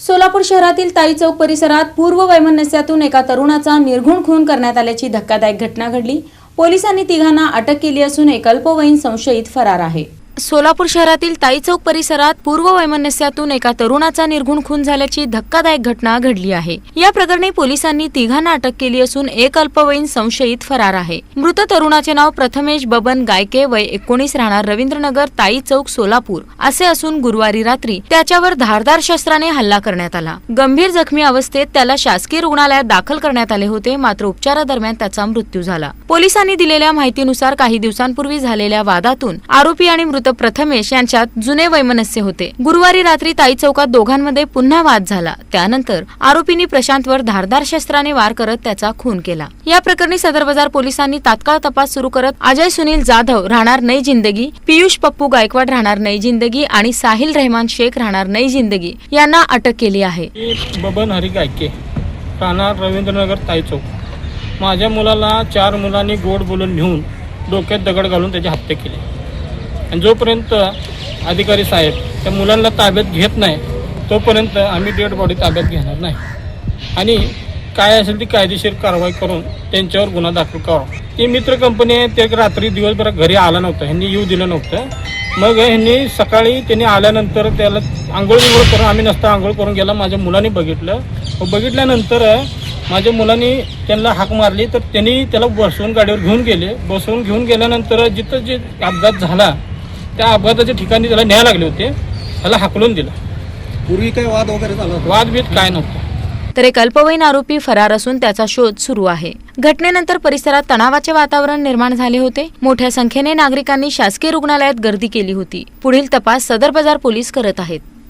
सोलापूर शहरातील ताई चौक परिसरात पूर्व वैमनस्यातून एका तरुणाचा निर्घुण खून करण्यात आल्याची धक्कादायक घटना घडली। पोलिसांनी तिघांना अटक केली असून एक अल्पवयीन संशयित फरार आहे। सोलापूर शहरातील ताई चौक परिसरात पूर्व वैमनस्यातून एका तरुणाचा निर्घुण खून झाल्याची धक्कादायक घटना घडली आहे। या प्रकरणी पोलिसांनी तिघांना अटक केली असून एक अल्पवयीन संशयित फरार आहे। मृत तरुणाचे नाव प्रथमेश बबन गायके, वय 19, राहणार रवींद्रनगर, ताई चौक, सोलापूर असे असून गुरुवारी रात्री त्याच्यावर धारदार शस्त्राने हल्ला करण्यात आला। गंभीर जखमी अवस्थेत त्याला शासकीय रुग्णालयात दाखल करण्यात आले होते, मात्र उपचारादरम्यान त्याचा मृत्यू झाला। पोलिसांनी दिलेल्या माहितीनुसार काही दिवसांपूर्वी झालेल्या वादातून आरोपी आणि मृत प्रथमेश यांच्यात जुने वैमनस्य होते। गुरुवारी रात्री ताई चौकात दोघांमध्ये पुन्हा वाद झाला। त्यानंतर आरोपींनी प्रशांतवर धारदार शस्त्राने वार करत त्याचा खून केला। या प्रकरणी सदर बाजार पोलिसांनी तात्काळ तपास सुरू करत अजय सुनील जाधव, राहणार नई जिंदगी, पियुष पप्पू गायकवाड, राहणार नई जिंदगी आणि साहिल रहमान शेख, राहणार नई जिंदगी यांना अटक केली आहे। बबन हरी गायके, राहणार रवींद्रनगर, ताई चौक। माझ्या मुलाला 4 मुलांनी गोड बोलून नेऊन डोक्यात दगड घालून त्याचे हत्या केले आणि जोपर्यंत अधिकारी साहेब त्या मुलांना ताब्यात घेत नाही तोपर्यंत आम्ही डेड बॉडी ताब्यात घेणार नाही आणि काय असेल ती कायदेशीर कारवाई करून त्यांच्यावर गुन्हा दाखल करावा। ती मित्र कंपनी आहे, ते रात्री दिवसभर घरी आला नव्हता, ह्यांनी येऊ दिलं नव्हतं। मग ह्यांनी सकाळी त्यांनी आल्यानंतर त्याला आंघोळ करून, आम्ही नसता आंघोळ करून गेला, माझ्या मुलांनी बघितल्यानंतर माझ्या मुलांनी त्यांना हाक मारली, तर त्यांनी त्याला बसवून गाडीवर घेऊन गेले। बसवून घेऊन गेल्यानंतर जिथं जे अपघात झाला त्या अपघाताच्या ठिकाणी त्याला न्यायला लागले होते, त्याला हाकलून दिलं। पूर्वी काय वाद वगैरे झाला? वादभीत काय नव्हतं। तर एक अल्पवयीन आरोपी फरार असून त्याचा शोध सुरू आहे। घटनेनंतर परिसरात तणावाचे वातावरण निर्माण झाले होते। मोठ्या संख्येने नागरिकांनी शासकीय रुग्णालयात गर्दी केली होती। पुढील तपास सदर बाजार पोलीस करत आहेत।